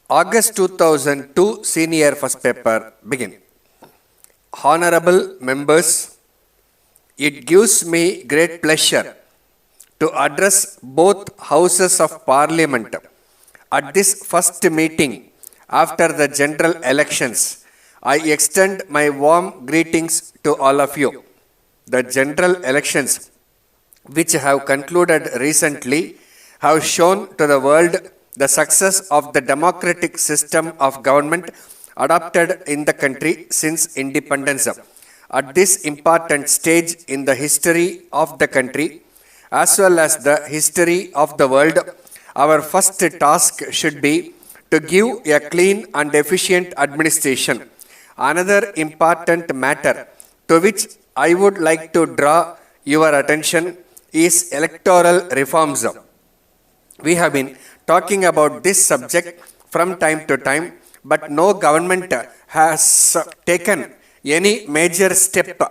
August 2002 Senior First Paper begin. Honorable members, it gives me great pleasure to address both houses of parliament at this first meeting after the general elections. I extend my warm greetings to all of you. The general elections, which have concluded recently, have shown to the world the success of the democratic system of government adopted in the country since independence. At this important stage in the history of the country, as well as the history of the world, our first task should be to give a clean and efficient administration. Another important matter to which I would like to draw your attention is electoral reforms. We have been talking about this subject from time to time, but no government has taken any major step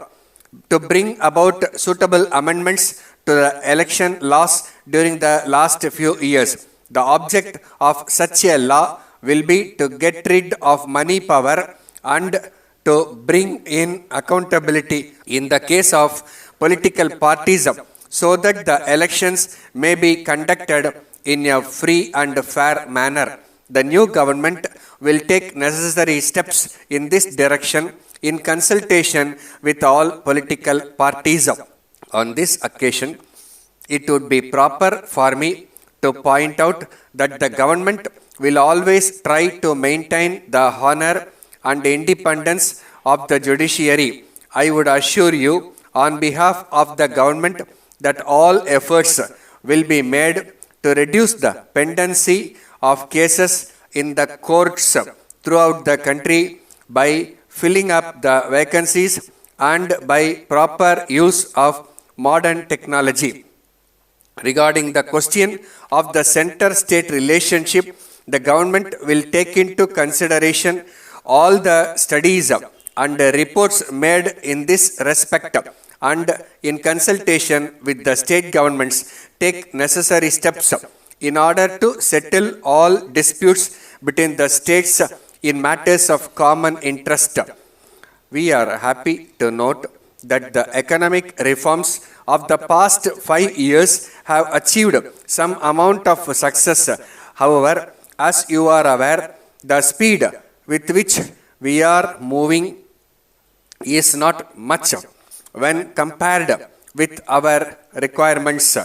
to bring about suitable amendments to the election laws during the last few years. The object of such a law will be to get rid of money power and to bring in accountability in the case of political parties so that the elections may be conducted in a free and fair manner. The new government will take necessary steps in this direction in consultation with all political parties. On this occasion, it would be proper for me to point out that the government will always try to maintain the honor and independence of the judiciary. I would assure you on behalf of the government that all efforts will be made to reduce the pendency of cases in the courts throughout the country by filling up the vacancies and by proper use of modern technology. Regarding the question of the center-state relationship, the government will take into consideration all the studies and reports made in this respect and in consultation with the state governments take necessary steps in order to settle all disputes between the states in matters of common interest. We are happy to note that the economic reforms of the past 5 years have achieved some amount of success. However, as you are aware, the speed with which we are moving is not much when compared with our requirements.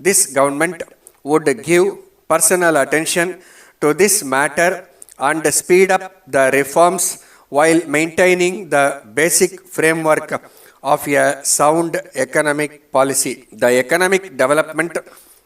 This government would give personal attention to this matter and speed up the reforms while maintaining the basic framework of a sound economic policy. The economic development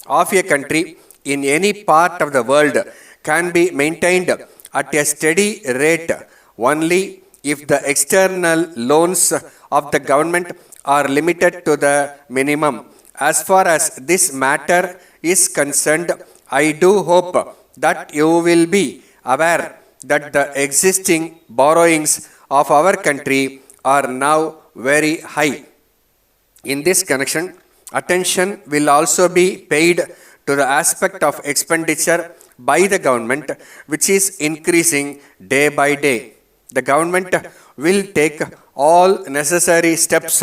of a country in any part of the world can be maintained at a steady rate only if the external loans of the government are limited to the minimum. As far as this matter is concerned, I do hope that you will be aware that the existing borrowings of our country are now very high. In this connection, attention will also be paid to the aspect of expenditure by the government, which is increasing day by day. The government will take all necessary steps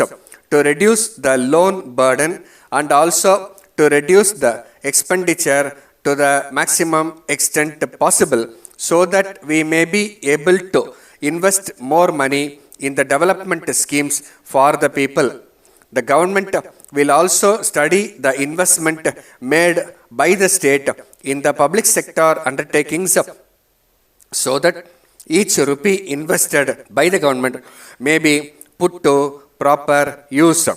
to reduce the loan burden and also to reduce the expenditure to the maximum extent possible so that we may be able to invest more money in the development schemes for the people. The government will also study the investment made by the state in the public sector undertakings so that each rupee invested by the government may be put to proper use.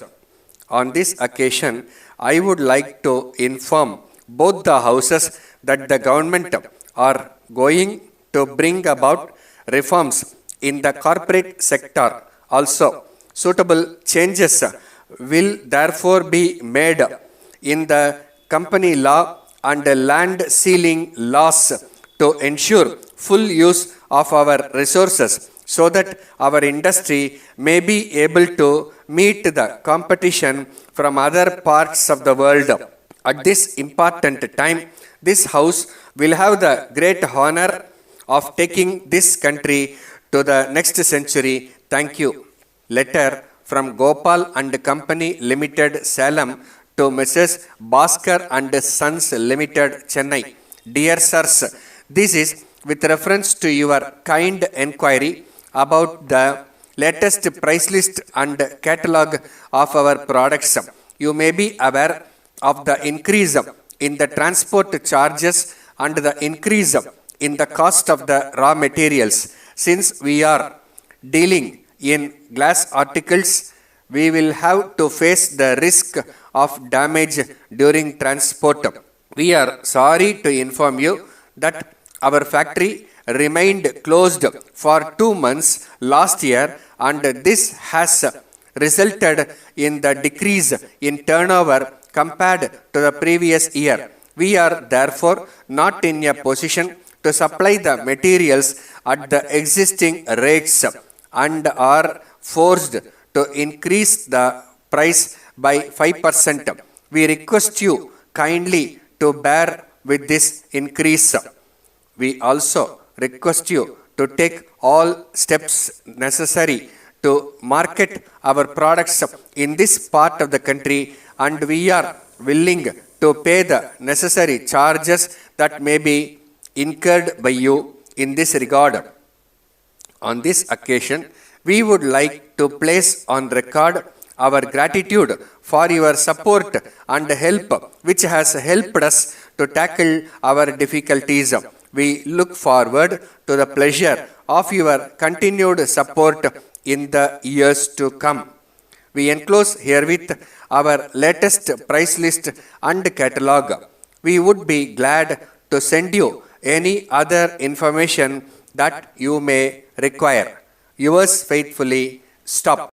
On this occasion, I would like to inform both the houses that the government are going to bring about reforms in the corporate sector also. Suitable changes will therefore be made in the company law and land ceiling laws to ensure full use of our resources so that our industry may be able to meet the competition from other parts of the world. At this important time, this house will have the great honor of taking this country to the next century. Thank you. Letter from Gopal and Company Limited, Salem, to Mrs. Bhaskar and Sons Limited, Chennai. Dear sirs, this is with reference to your kind enquiry about the latest price list and catalogue of our products. You may be aware of the increase in the transport charges and the increase in the cost of the raw materials. Since we are dealing in glass articles, we will have to face the risk of damage during transport. We are sorry to inform you that our factory remained closed for 2 months last year, and this has resulted in the decrease in turnover compared to the previous year. We are therefore not in a position to supply the materials at the existing rates and are forced to increase the price by 5%. We request you kindly to bear with this increase. We also request you to take all steps necessary to market our products in this part of the country, and we are willing to pay the necessary charges that may be incurred by you in this regard. On this occasion, we would like to place on record our gratitude for your support and help, which has helped us to tackle our difficulties. We look forward to the pleasure of your continued support in the years to come. We enclose herewith our latest price list and catalogue. We would be glad to send you any other information that you may require. Yours faithfully, Stop.